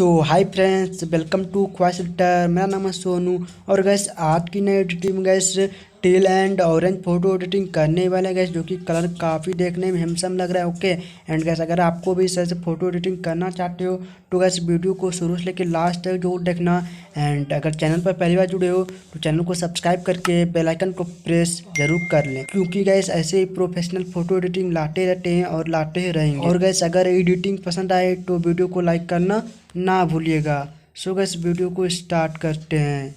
So hi friends, welcome to Khwahish editor. मेरा नाम है सोनू और गैस आज की नई एडिटिंग में gas till and orange photo editing करने वाले हैं गैस, जो कि कलर काफ़ी देखने में हैंडसम लग रहा है। ओके एंड गैस अगर आपको भी इस तरह से फोटो एडिटिंग करना चाहते हो तो गैस वीडियो को शुरू से लेकर लास्ट तक जरूर देखना। एंड अगर चैनल पर पहली बार जुड़े हो तो चैनल को सब्सक्राइब करके बेल आइकन को प्रेस जरूर कर लें, क्योंकि गैस ऐसे ही प्रोफेशनल फोटो एडिटिंग लाते रहते हैं और लाते ही रहेंगे। और गैस अगर एडिटिंग पसंद आए तो वीडियो को लाइक करना ना भूलिएगा। सो गैस वीडियो को स्टार्ट करते हैं।